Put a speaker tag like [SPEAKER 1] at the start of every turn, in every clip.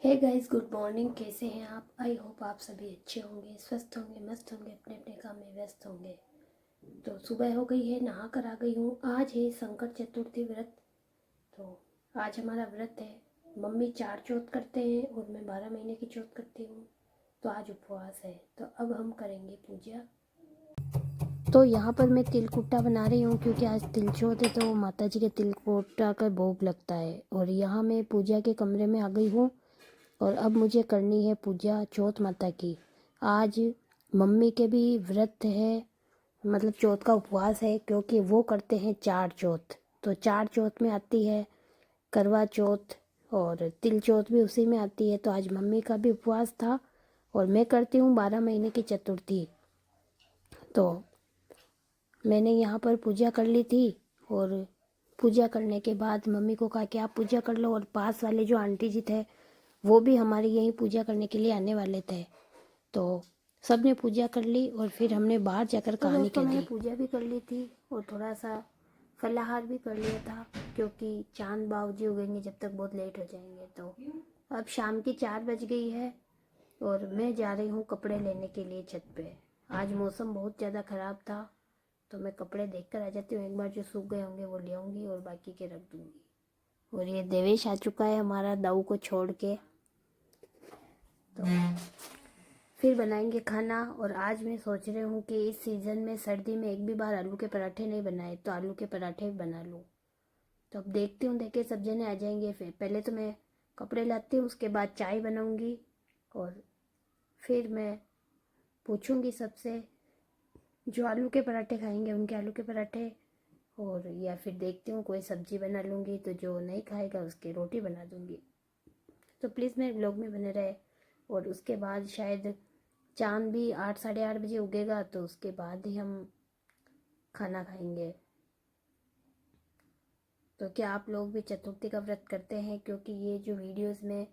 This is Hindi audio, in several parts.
[SPEAKER 1] Hey guys, good morning. कैसे हैं आप? आई होप आप सभी अच्छे होंगे, स्वस्थ होंगे, मस्त होंगे, अपने अपने काम में व्यस्त होंगे। तो सुबह हो गई है, नहा कर आ गई हूँ। आज है संकट चतुर्थी व्रत। तो आज हमारा व्रत है। मम्मी 4 चौथ करते हैं और मैं 12 महीने की चौथ करती हूँ। तो आज उपवास है। तो अब हम करेंगे पूजा। तो यहाँ पर मैं तिलकुट्टा बना रही हूँ क्योंकि आज तिलचौथ है, तो माता जी के तिलकुट्टा का भोग लगता है। और यहाँ मैं पूजा के कमरे में आ गई हूँ और अब मुझे करनी है पूजा चौथ माता की। आज मम्मी के भी व्रत है, मतलब चौथ का उपवास है, क्योंकि वो करते हैं 4 चौथ। तो 4 चौथ में आती है करवा चौथ और तिल चौथ भी उसी में आती है। तो आज मम्मी का भी उपवास था और मैं करती हूँ 12 महीने की चतुर्थी। तो मैंने यहाँ पर पूजा कर ली थी और पूजा करने के बाद मम्मी को कहा कि आप पूजा कर लो। और पास वाले जो आंटी जी थे वो भी हमारी यहीं पूजा करने के लिए आने वाले थे। तो सब ने पूजा कर ली और फिर हमने बाहर जाकर कहानी कह दी। मैंने पूजा भी कर ली थी और थोड़ा सा फलाहार भी कर लिया था, क्योंकि चांद बावजी उगेंगे जब तक बहुत लेट हो जाएंगे। तो अब शाम की 4 बज गई है और मैं जा रही हूँ कपड़े लेने के लिए छत पे। आज मौसम बहुत ज़्यादा ख़राब था, तो मैं कपड़े देख कर आ जाती हूँ। एक बार जो सूख गए होंगे वो ले आऊँगी और बाकी के रख दूँगी। और ये देवेश आ चुका है हमारा दाऊ को छोड़ के। तो फिर बनाएंगे खाना। और आज मैं सोच रही हूँ कि इस सीज़न में सर्दी में एक भी बार आलू के पराठे नहीं बनाए, तो आलू के पराठे भी बना लूँ। तो अब देखती हूँ, देखे सब जने आ जाएंगे। फिर पहले तो मैं कपड़े लाती हूँ, उसके बाद चाय बनाऊँगी और फिर मैं पूछूँगी सबसे जो आलू के पराठे खाएंगे उनके आलू के पराठे। और या फिर देखती हूँ कोई सब्जी बना लूँगी, तो जो नहीं खाएगा उसकी रोटी बना दूँगी। तो प्लीज़ मेरे ब्लॉग में बने रहे। और उसके बाद शायद चांद भी 8 साढ़े 8 बजे उगेगा, तो उसके बाद ही हम खाना खाएंगे। तो क्या आप लोग भी चतुर्थी का व्रत करते हैं? क्योंकि ये जो वीडियोस मैं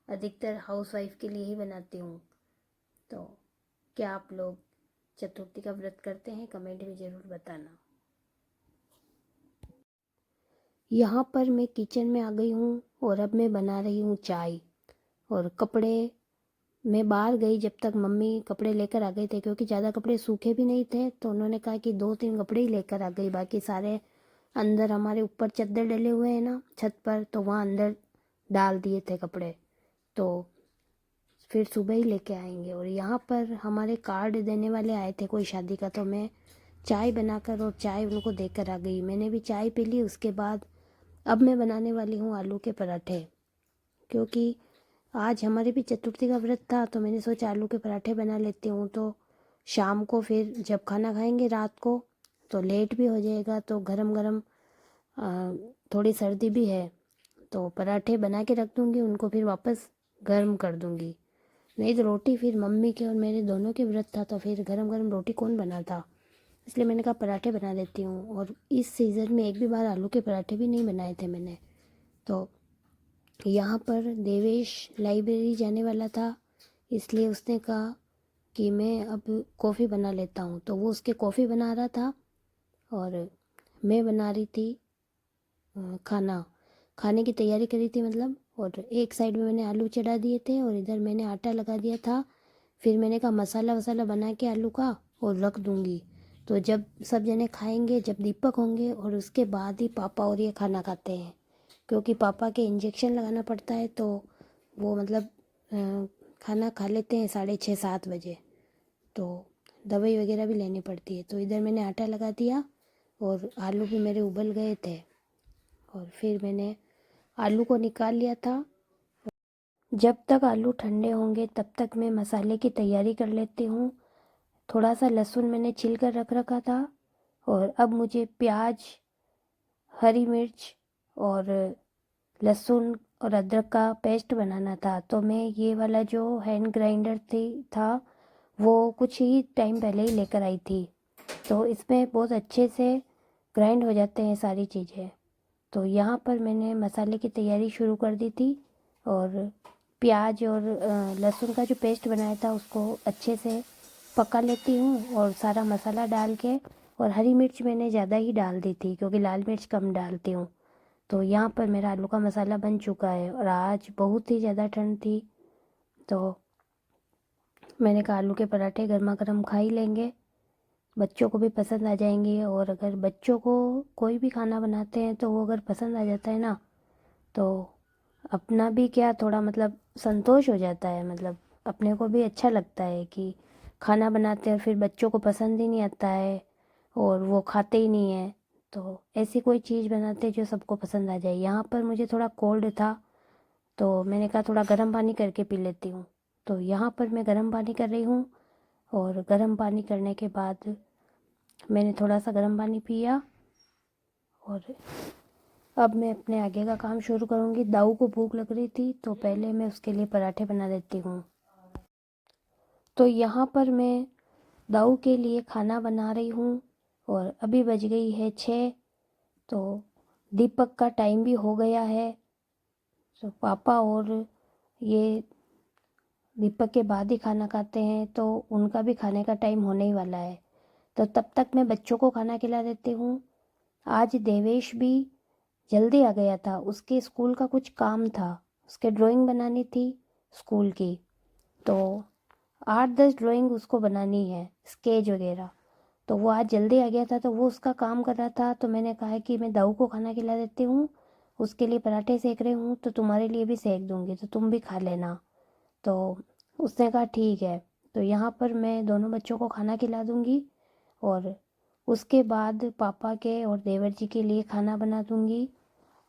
[SPEAKER 1] अधिकतर हाउसवाइफ के लिए ही बनाती हूँ। तो क्या आप लोग चतुर्थी का व्रत करते हैं? कमेंट में ज़रूर बताना। यहाँ पर मैं किचन में आ गई हूँ और अब मैं बना रही हूँ चाय। और कपड़े मैं बाहर गई जब तक मम्मी कपड़े लेकर आ गए थे, क्योंकि ज़्यादा कपड़े सूखे भी नहीं थे। तो उन्होंने कहा कि 2-3 कपड़े ही लेकर आ गई, बाकी सारे अंदर हमारे ऊपर चद्दर डले हुए हैं ना छत पर, तो वहाँ अंदर डाल दिए थे कपड़े। तो फिर सुबह ही लेके आएंगे। और यहाँ पर हमारे कार्ड देने वाले आए थे कोई शादी का, तो मैं चाय बनाकर और चाय उनको देकर आ गई। मैंने भी चाय पी ली। उसके बाद अब मैं बनाने वाली हूँ आलू के पराठे, क्योंकि आज हमारे भी चतुर्थी का व्रत था। तो मैंने सोचा आलू के पराठे बना लेती हूँ, तो शाम को फिर जब खाना खाएंगे रात को तो लेट भी हो जाएगा। तो गरम गरम थोड़ी सर्दी भी है, तो पराठे बना के रख दूँगी, उनको फिर वापस गर्म कर दूँगी। नहीं तो रोटी फिर मम्मी के और मेरे दोनों के व्रत था, तो फिर गरम गरम रोटी कौन बनाता। इसलिए मैंने कहा पराठे बना देती हूँ। और इस सीज़न में एक भी बार आलू के पराठे भी नहीं बनाए थे मैंने। तो यहाँ पर देवेश लाइब्रेरी जाने वाला था, इसलिए उसने कहा कि मैं अब कॉफ़ी बना लेता हूँ। तो वो उसके कॉफ़ी बना रहा था और मैं बना रही थी खाने की तैयारी करी थी मतलब। और एक साइड में मैंने आलू चढ़ा दिए थे और इधर मैंने आटा लगा दिया था। फिर मैंने कहा मसाला वसाला बना के आलू का और रख दूँगी, तो जब सब जने खाएंगे, जब दीपक होंगे, और उसके बाद ही पापा और ये खाना खाते हैं। क्योंकि पापा के इंजेक्शन लगाना पड़ता है, तो वो मतलब खाना खा लेते हैं 6:30-7 बजे। तो दवाई वगैरह भी लेनी पड़ती है। तो इधर मैंने आटा लगा दिया और आलू भी मेरे उबल गए थे। और फिर मैंने आलू को निकाल लिया था। जब तक आलू ठंडे होंगे तब तक मैं मसाले की तैयारी कर लेती हूँ। थोड़ा सा लहसुन मैंने छील कर रख रखा था। और अब मुझे प्याज, हरी मिर्च और लहसुन और अदरक का पेस्ट बनाना था। तो मैं ये वाला जो हैंड ग्राइंडर था वो कुछ ही टाइम पहले ही लेकर आई थी। तो इसमें बहुत अच्छे से ग्राइंड हो जाते हैं सारी चीज़ें। तो यहाँ पर मैंने मसाले की तैयारी शुरू कर दी थी। और प्याज और लहसुन का जो पेस्ट बनाया था उसको अच्छे से पका लेती हूँ और सारा मसाला डाल के। और हरी मिर्च मैंने ज़्यादा ही डाल दी थी, क्योंकि लाल मिर्च कम डालती हूँ। तो यहाँ पर मेरा आलू का मसाला बन चुका है और आज बहुत ही ज़्यादा ठंड थी, तो मैंने कहा आलू के पराठे गर्मा गर्म खा ही लेंगे, बच्चों को भी पसंद आ जाएंगे। और अगर बच्चों को कोई भी खाना बनाते हैं तो वो अगर पसंद आ जाता है ना, तो अपना भी क्या थोड़ा मतलब संतोष हो जाता है, मतलब अपने को भी अच्छा लगता है कि खाना बनाते हैं और फिर बच्चों को पसंद ही नहीं आता है और वो खाते ही नहीं है। तो ऐसी कोई चीज़ बनाते हैं जो सबको पसंद आ जाए। यहाँ पर मुझे थोड़ा कोल्ड था, तो मैंने कहा थोड़ा गर्म पानी करके पी लेती हूँ। तो यहाँ पर मैं गर्म पानी कर रही हूँ और गर्म पानी करने के बाद मैंने थोड़ा सा गर्म पानी पिया और अब मैं अपने आगे का काम शुरू करूँगी। दाऊ को भूख लग रही थी तो पहले मैं उसके लिए पराठे बना देती हूँ। तो यहाँ पर मैं दाऊ के लिए खाना बना रही हूँ और अभी बज गई है 6, तो दीपक का टाइम भी हो गया है। तो पापा और ये दीपक के बाद ही खाना खाते हैं, तो उनका भी खाने का टाइम होने ही वाला है। तो तब तक मैं बच्चों को खाना खिला देती हूँ। आज देवेश भी जल्दी आ गया था, उसके स्कूल का कुछ काम था, उसके ड्राइंग बनानी थी स्कूल की, तो 8-10 ड्राइंग उसको बनानी है, स्केच वगैरह। तो वो आज जल्दी आ गया था, तो वो उसका काम कर रहा था। तो मैंने कहा कि मैं दाऊ को खाना खिला देती हूँ, उसके लिए पराठे सेक रही हूँ, तो तुम्हारे लिए भी सेक दूँगी, तो तुम भी खा लेना। तो उसने कहा ठीक है। तो यहाँ पर मैं दोनों बच्चों को खाना खिला दूँगी और उसके बाद पापा के और देवर जी के लिए खाना बना दूँगी,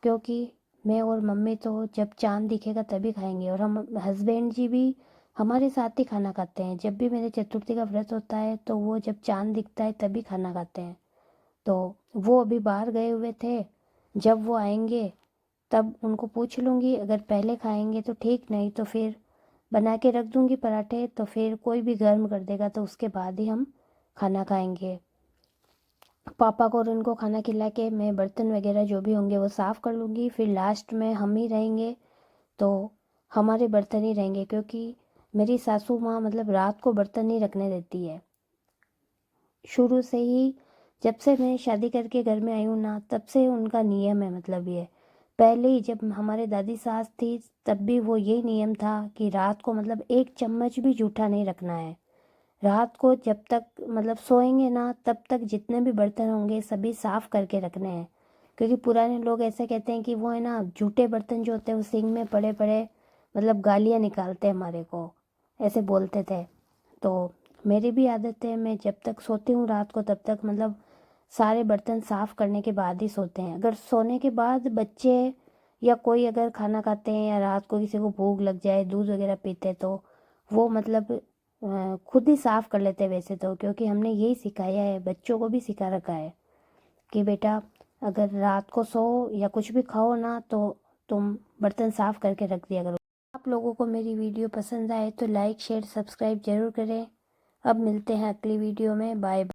[SPEAKER 1] क्योंकि मैं और मम्मी तो जब चाँद दिखेगा तभी खाएंगे, और हम हस्बैंड जी भी हमारे साथ ही खाना खाते हैं। जब भी मेरे चतुर्थी का व्रत होता है तो वो जब चाँद दिखता है तभी खाना खाते हैं। तो वो अभी बाहर गए हुए थे, जब वो आएंगे तब उनको पूछ लूँगी, अगर पहले खाएंगे तो ठीक, नहीं तो फिर बना के रख दूँगी पराठे, तो फिर कोई भी गर्म कर देगा तो उसके बाद ही हम खाना खाएंगे। पापा को और उनको खाना खिला के मैं बर्तन वगैरह जो भी होंगे वो साफ़ कर लूँगी। फिर लास्ट में हम ही रहेंगे, तो हमारे बर्तन ही रहेंगे, क्योंकि मेरी सासू माँ मतलब रात को बर्तन नहीं रखने देती है शुरू से ही। जब से मैं शादी करके घर में आई हूँ ना, तब से उनका नियम है, मतलब ये पहले ही जब हमारे दादी सास थी तब भी वो यही नियम था कि रात को मतलब एक चम्मच भी जूठा नहीं रखना है। रात को जब तक मतलब सोएंगे ना, तब तक जितने भी बर्तन होंगे सभी साफ़ करके रखने हैं, क्योंकि पुराने लोग ऐसे कहते हैं कि वो है ना जूठे बर्तन जो होते हैं वो सिंक में पड़े पड़े मतलब गालियाँ निकालते हैं हमारे को, ऐसे बोलते थे। तो मेरी भी आदत है, मैं जब तक सोती हूँ रात को तब तक मतलब सारे बर्तन साफ़ करने के बाद ही सोते हैं। अगर सोने के बाद बच्चे या कोई अगर खाना खाते हैं या रात को किसी को भूख लग जाए, दूध वगैरह पीते हैं, तो वो मतलब खुद ही साफ़ कर लेते हैं वैसे तो, क्योंकि हमने यही सिखाया है, बच्चों को भी सिखा रखा है कि बेटा अगर रात को सो या कुछ भी खाओ ना, तो तुम बर्तन साफ़ करके रख दिया करो। आप लोगों को मेरी वीडियो पसंद आए तो लाइक शेयर सब्सक्राइब ज़रूर करें। अब मिलते हैं अगली वीडियो में, बाय।